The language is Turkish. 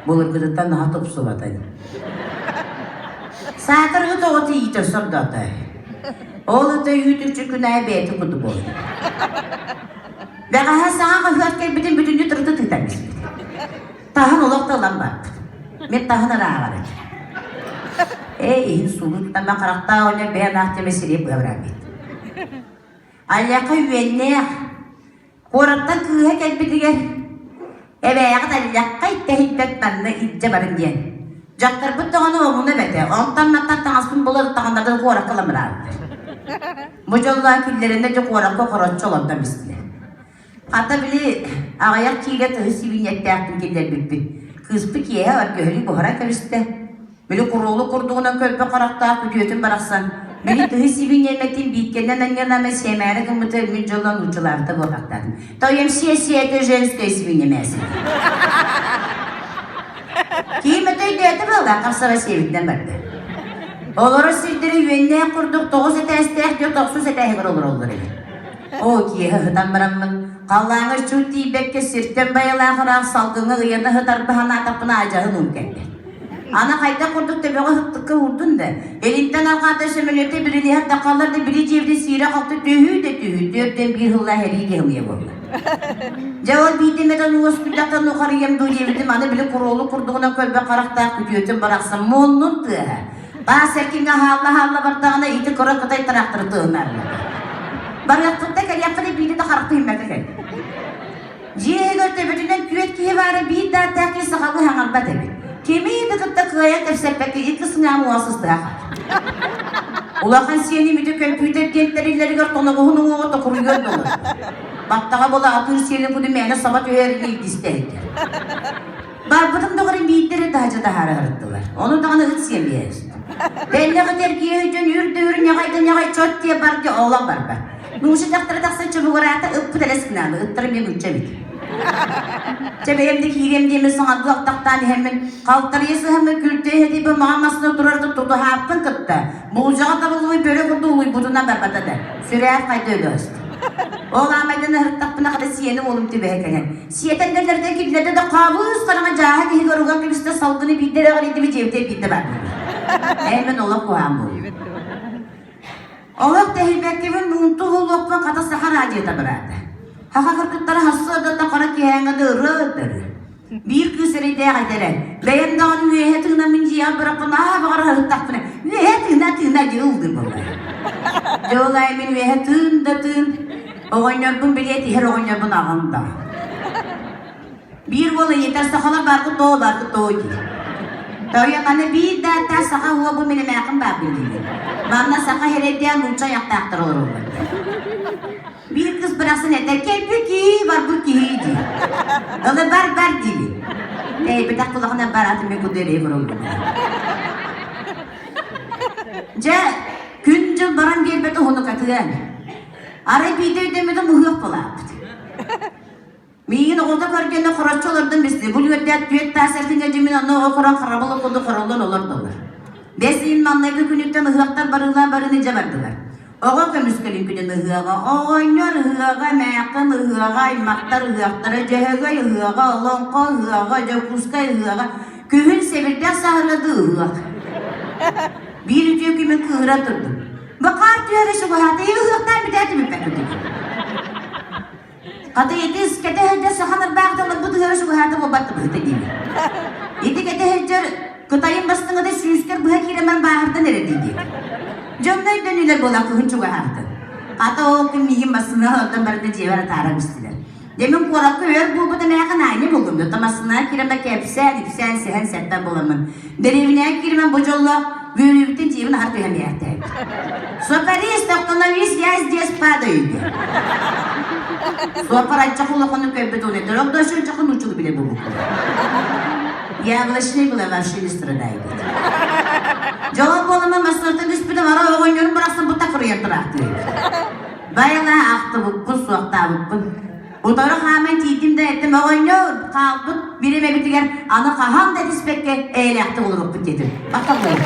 Bulurgıdıktan daha topsu batay. Satırgı toğutu yiğit sordu atay. Oğlu da yürüdükçe günahı beyti kudu boğdu. Ve kaha sağa kafiyat gelbidin bütüncü tırtı tıktanmış. Tahın olak da olan baktı. Ben tahına rağa var edim. Ey suluktan ben karakta öyle beyan ahte meseleye bıvıramaydı. Alaka yüvenle korattan kıha gelbidigen. Ebeğe kadar yakka ittehitlet bende itce barın diyen. Jaktır bu tağını oğunu bete. Ondan mattan tanıspın buları tağınlarda korak kılamırardı. Mucallah killerinde çok korakka korotçu olandan misli. Hatta bile ağayak kiyle tığı sivinyette yaptım killer bilbin. Kızpı kiye var göğlü buhara karıştı. Böyle kurulu kurduğuna kölpe karakta kütüyötün bıraksan. Beni tığı sivinyemetin bitkenden anyaname semere kımıtı mücallan uçularda boğaktadım. Toyum siye jenskoy sivinyemesin. Kime tüydüyötü boğak kasara sevinden vardı. Oları sildiri yüvenliğe kurduk 9 ete estek diyor 9 ete heger olur. O kiye hıhıdan bırakmın. Kallağınız çultiyi bekke sirtten bayalan kırak salgını ıyana hıtar bahana tapına acahın umkendi. Ana kayda kurduk da bana hıttıkka vurdun da. Elinden arkadaşım öylete birini hatta kallar da biri cevdi sire kalktı tühü de tühü. Dörtten bir hılla heri gehmiye boğla. Cevap bidemeden hospitaldan yukarıyım du cevdim. Ana bile kurulu kurduğuna kölbe karakta kütüyötün bıraksın. Molnun tığı. Daha serkinge halla bardağına iti kora kıtay traktörü tığınlarla. Barıyatkıpta gel yapıda biri de karaktayım ben de. Cihe görte bütünden küvet kiye var bir daha takil sakalı hangar batebi. Kemiği de kıpta kıya tefsepeki ilk sınavı muasız tığa. Ulakan siyeni müdü kompüter diyentlerileri gör tonu kuhunun oğuta kuruyor dolu. Battağa bola atır siyeni kudu meyne sabat öğerini ilk istedik. Barbadın doğru biyitleri dağcı da hara hırttılar. Onu dağını hıt siyen bir yer. Belli kadar giye hücün yürü nyagay çot diye bar diye oğlan bar bar. Nuşu daktara taksa çabuk oraya ıppı da reskinamı, ıttırım yem ütçe bit. Çebeyemdeki hirem diyemiz sana duaktaktan hemen kalktar yesi hemen gülteye hedi bu mağamasına oturardı tutu hapın kıttı. Boğacağı da buluy böyle kurdu uluy budundan barbada da. Süreyat kaydı öyle olsun. Oğlan maydana hırttak buna kadar siyeni oğlum tübe hekenen. Siyeten derlerde gidilerde de kabus karama caha diye garugan kibiste salgını bidere garidi ve cevde bidde ben. Hemen oğlak koğan bu. Oğlak tehilbek gibi muntuğu lokma kata sahar acıya da bıraktı. Haka kırkıtları hasta da kara kihanga da ırıdır. Bir kısırı da gideler. Beyan dağın üyehe tığına minciya bırakın ağa bağırı hırttak buna. Üyehe tığına cığıldır bunlar. Cığılay min üyehe tığın. Oğanyar bun bileti her oğanyar bun ağında. Bir bola yeter sakala barkı doğu ki. Tawya kana bir daha saka huwa bu mine mekan babili. Bana saka herediyan uca yak taktır olur. Bir kız bıraksın yeter kelpiki var bu kihiydi. Öyle bar gibi. Bir dakika kulağına baratım ve kudere vuruldu. Ja küncül baran bir bete honu katıyan. Arayı bir demede muhyok bulaktı. Miyin orada kargende kıraççı olurdun bizde. Bu yönden düet tasirtince cimin anna o kuran karabalı kodu karaldan olurdular. Besin manlaydı günlükten ıhaktar barınca vardılar. Oğa kömüskelin günden ıhağa, oğanyar ıhağa, mekan ıhağa, maktar ıhaktara, cehegay ıhağa, lonka ıhağa, cakuskay ıhağa, kühün sevirden sahladı ıhağa. Bir diyor kimin kıhıra durdu. Bakar diyor şu hayatı, ıhaktan bir derdi mi peküldü? Kata yedis kete hecce sahanır bağdalı bu duyarı şu hayatı bu battı bu dedi. Yedi kete hecce kıtayın bastığında da süyüsker bu hekiremen bağırdı neredeydi. Cömnay dönüler bola kuhun şu hayatı. Kata o kim miyim basını aldım barında cevara taramıştılar. Demin korakı ör bu da meyakan aynı bulundu. Tamasına kiremek hepsen sehen setten bulamın. Derevine kiremen bocolla Gülübütün cebine harfi hem yerteydi. Soparis doktonavis yaz diye spadaydı. Sopara çakılı konu köpet onu etti. Doktor çakın uçulu bile bu. Yağlaşını bile var şimdi sıradaydı. Cevap olama masrafta düşpüde var. O oynuyorum bıraksın bu takır yatıraqtı. Bayala aktı bu su aktı bu. Bu doğru hemen tiydim de ettim. O oynuyor. Kalbut birime bitiger. Ana kaham da dispekke eyle aktı olur bu dedim. Bakalım.